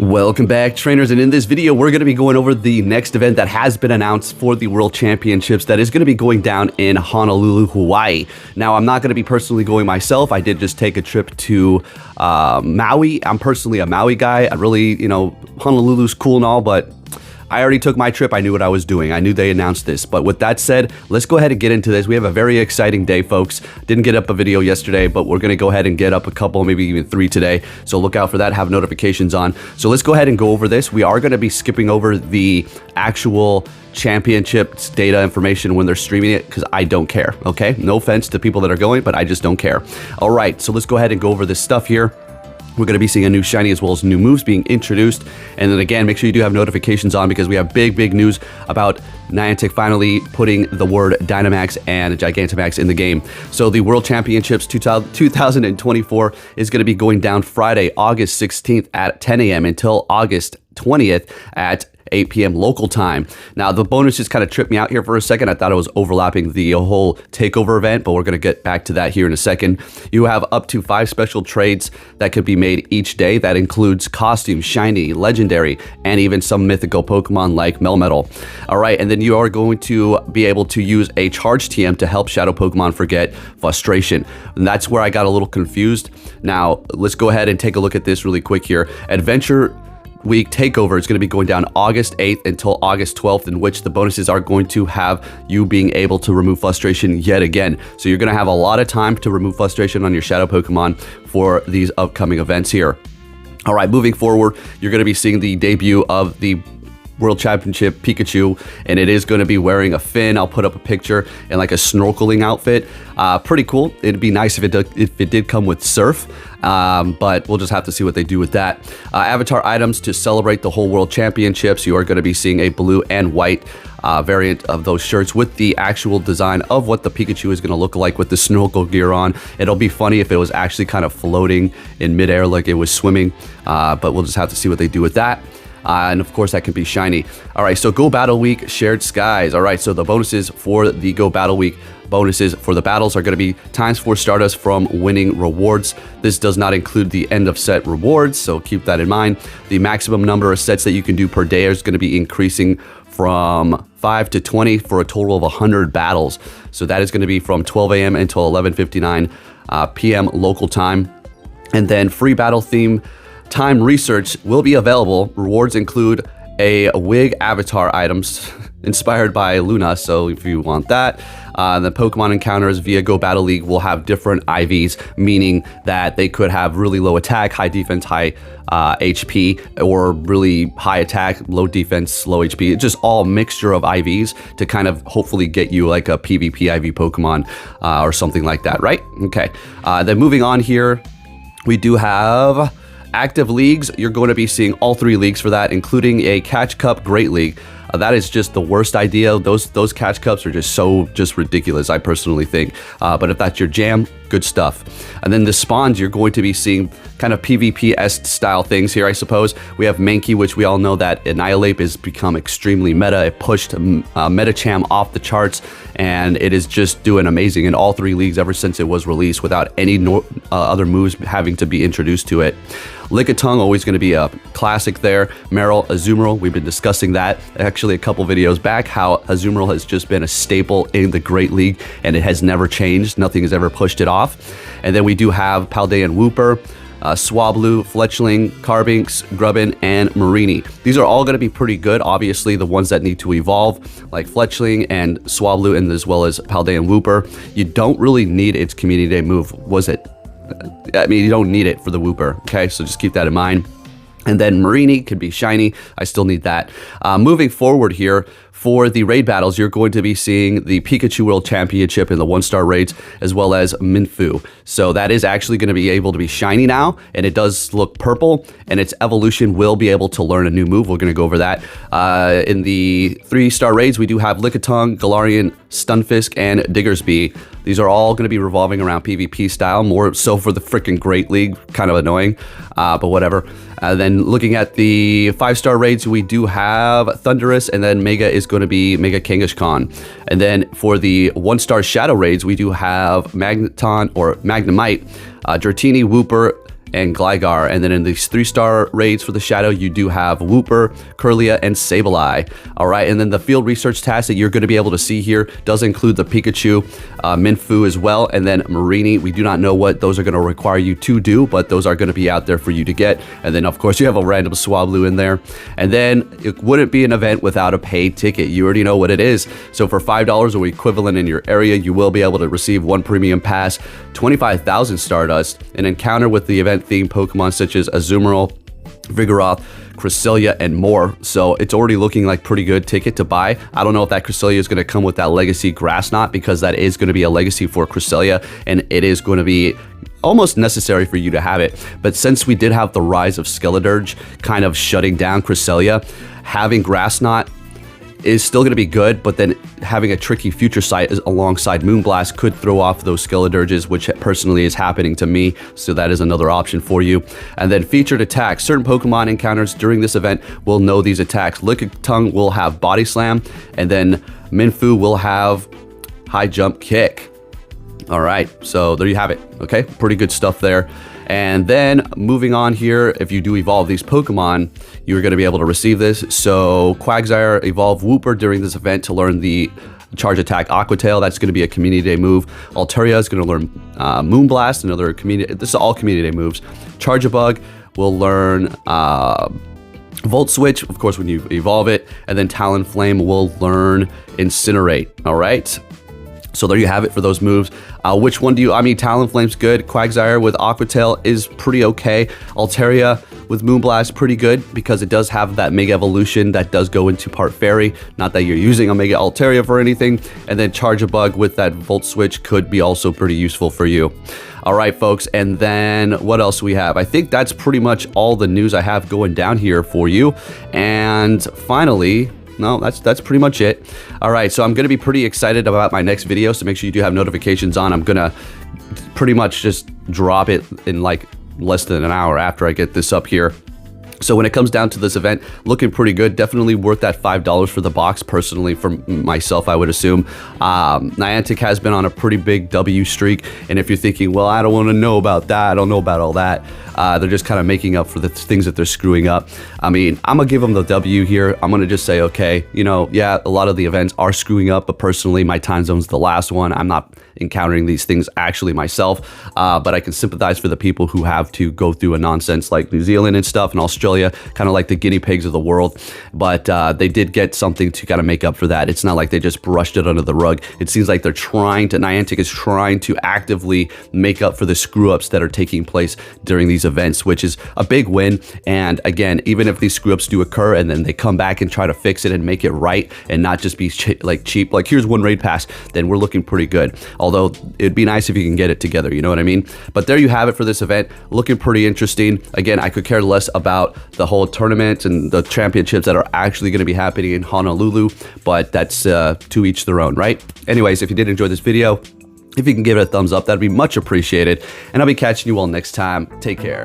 Welcome back, trainers, and in this video we're going to be going over the next event that has been announced for the World Championships that is going to be going down in Honolulu, Hawaii. Now, I'm not going to be personally going myself. I did just take a trip to Maui. I'm personally a Maui guy. I really, Honolulu's cool and all, but I already took my trip. I knew what I was doing. I knew they announced this. But with that said, let's go ahead and get into this. We have a very exciting day, folks. Didn't get up a video yesterday, but we're going to go ahead and get up a couple, maybe even 3 today. So look out for that. Have notifications on. So let's go ahead and go over this. We are going to be skipping over the actual championships data information when they're streaming it because I don't care. Okay? No offense to people that are going, but I just don't care. All right. So let's go ahead and go over this stuff here. We're going to be seeing a new shiny as well as new moves being introduced. And then again, make sure you do have notifications on because we have big news about Niantic finally putting the word Dynamax and Gigantamax in the game. So the World Championships 2024 is going to be going down Friday, August 16th at 10 a.m. until August 20th at 8 p.m. local time. Now, the bonus just kind of tripped me out here for a second. I thought it was overlapping the whole takeover event, but we're going to get back to that here in a second. You have up to 5 special trades that could be made each day. That includes costume, shiny, legendary, and even some mythical Pokemon like Melmetal. All right, and then you are going to be able to use a charge TM to help Shadow Pokemon forget frustration. And that's where I got a little confused. Now, let's go ahead and take a look at this really quick here. Adventure Week Takeover is going to be going down August 8th until August 12th, in which the bonuses are going to have you being able to remove frustration yet again. So you're going to have a lot of time to remove frustration on your Shadow Pokemon for these upcoming events here. All right, moving forward, you're going to be seeing the debut of the World Championship Pikachu, and it is going to be wearing a fin. I'll put up a picture in like a snorkeling outfit. Pretty cool. It'd be nice if it did come with surf, but we'll just have to see what they do with that. Avatar items to celebrate the whole World Championships. You are going to be seeing a blue and white variant of those shirts with the actual design of what the Pikachu is going to look like with the snorkel gear on. It'll be funny if it was actually kind of floating in midair like it was swimming, but we'll just have to see what they do with that. And of course, that can be shiny. All right, so Go Battle Week, Shared Skies. All right, so the bonuses for the Go Battle Week bonuses for the battles are going to be ×4 Stardust from winning rewards. This does not include the end of set rewards, so keep that in mind. The maximum number of sets that you can do per day is going to be increasing from 5 to 20 for a total of 100 battles. So that is going to be from 12 a.m. until 11:59 p.m. local time. And then free battle theme time research will be available. Rewards include a wig avatar items inspired by Luna, so if you want that. The Pokemon encounters via Go Battle League will have different IVs, meaning that they could have really low attack, high defense, high HP, or really high attack, low defense, low HP. It's just all mixture of IVs to kind of hopefully get you like a PvP IV Pokemon or something like that, right? Okay, then moving on here, we do have active leagues. You're going to be seeing all 3 leagues for that, including a Catch Cup Great League. That is just the worst idea. Those Catch Cups are just ridiculous, I personally think. But if that's your jam, good stuff. And then the spawns, you're going to be seeing kind of PvP-esque style things here, I suppose. We have Mankey, which we all know that Annihilate has become extremely meta. It pushed Metacham off the charts, and it is just doing amazing in all 3 leagues ever since it was released without any other moves having to be introduced to it. Lickitung, always going to be a classic there. Meryl, Azumarill, we've been discussing that actually a couple videos back, how Azumarill has just been a staple in the Great League, and it has never changed. Nothing has ever pushed it off. And then we do have Paldean Wooper, Swablu, Fletchling, Carbinx, Grubbin, and Marini. These are all going to be pretty good. Obviously, the ones that need to evolve, like Fletchling and Swablu, and as well as Paldean Wooper, you don't really need its Community Day move. I mean, you don't need it for the Wooper, okay? So just keep that in mind. And then Marini could be shiny. I still need that. Moving forward here, for the raid battles, you're going to be seeing the Pikachu World Championship in the 1-star raids, as well as Mienfoo. So that is actually going to be able to be shiny now, and it does look purple, and its evolution will be able to learn a new move. We're going to go over that. In the 3-star raids, we do have Lickitung, Galarian, Stunfisk, and Diggersby. These are all going to be revolving around PvP style, more so for the freaking Great League. Kind of annoying, but whatever. Then looking at the 5-star raids, we do have Thundurus, and then Mega is going to be Mega Kangaskhan. And then for the 1-star shadow raids, we do have Magneton or Magnemite, Dratini, Wooper, and Gligar. And then in these 3-star raids for the Shadow, you do have Wooper, Kirlia, and Sableye. All right, and then the field research task that you're going to be able to see here does include the Pikachu, Mienfoo as well, and then Marini. We do not know what those are going to require you to do, but those are going to be out there for you to get. And then, of course, you have a random Swablu in there. And then it wouldn't be an event without a paid ticket. You already know what it is. So for $5 or equivalent in your area, you will be able to receive 1 premium pass, 25,000 Stardust, an encounter with the event-themed Pokemon such as Azumarill, Vigoroth, Cresselia, and more. So it's already looking like pretty good ticket to buy. I don't know if that Cresselia is going to come with that legacy grass knot, because that is going to be a legacy for Cresselia, and it is going to be almost necessary for you to have it. But since we did have the rise of Skeledirge kind of shutting down Cresselia, having grass knot is still going to be good, but then having a tricky future sight alongside Moonblast could throw off those Skeledirges, which personally is happening to me, so that is another option for you. And then featured attacks. Certain Pokemon encounters during this event will know these attacks. Lickitung will have Body Slam, and then Mienfoo will have High Jump Kick. All right, so there you have it. Okay, pretty good stuff there. And then moving on here, if you do evolve these Pokemon, you're going to be able to receive this. So Quagsire evolve Wooper during this event to learn the charge attack Aqua Tail. That's going to be a community day move. Altaria is going to learn Moonblast, another community. This is all community day moves. Charjabug will learn Volt Switch, of course, when you evolve it, and then Talonflame will learn Incinerate. All right. So there you have it for those moves. Which one do you, I mean, Talonflame's good. Quagsire with Aqua Tail is pretty okay. Altaria with Moonblast, pretty good, because it does have that Mega Evolution that does go into part Fairy. Not that you're using a Mega Altaria for anything. And then Charjabug with that Volt Switch could be also pretty useful for you. All right, folks, and then what else we have? I think that's pretty much all the news I have going down here for you. And finally, no, that's pretty much it. All right, so I'm going to be pretty excited about my next video, so make sure you do have notifications on. I'm going to pretty much just drop it in like less than an hour after I get this up here. So when it comes down to this event, looking pretty good. Definitely worth that $5 for the box, personally, for myself, I would assume. Niantic has been on a pretty big W streak, and if you're thinking, well, I don't want to know about that, I don't know about all that, they're just kind of making up for the things that they're screwing up. I mean, I'm going to give them the W here. I'm going to just say, okay, you know, yeah, a lot of the events are screwing up, but personally, my time zone's the last one. I'm not encountering these things actually myself, but I can sympathize for the people who have to go through a nonsense like New Zealand and stuff, and Australia, kind of like the guinea pigs of the world. But they did get something to kind of make up for that. It's not like they just brushed it under the rug. It seems like they're trying to, Niantic is trying to actively make up for the screw ups that are taking place during these events, which is a big win. And again, even if these screw ups do occur and then they come back and try to fix it and make it right and not just be cheap, like here's one raid pass, then we're looking pretty good. Although it'd be nice if you can get it together, you know what I mean? But there you have it for this event, looking pretty interesting. Again, I could care less about the whole tournament and the championships that are actually going to be happening in Honolulu, but that's to each their own, right? Anyways, if you did enjoy this video, if you can give it a thumbs up, that'd be much appreciated. And I'll be catching you all next time. Take care.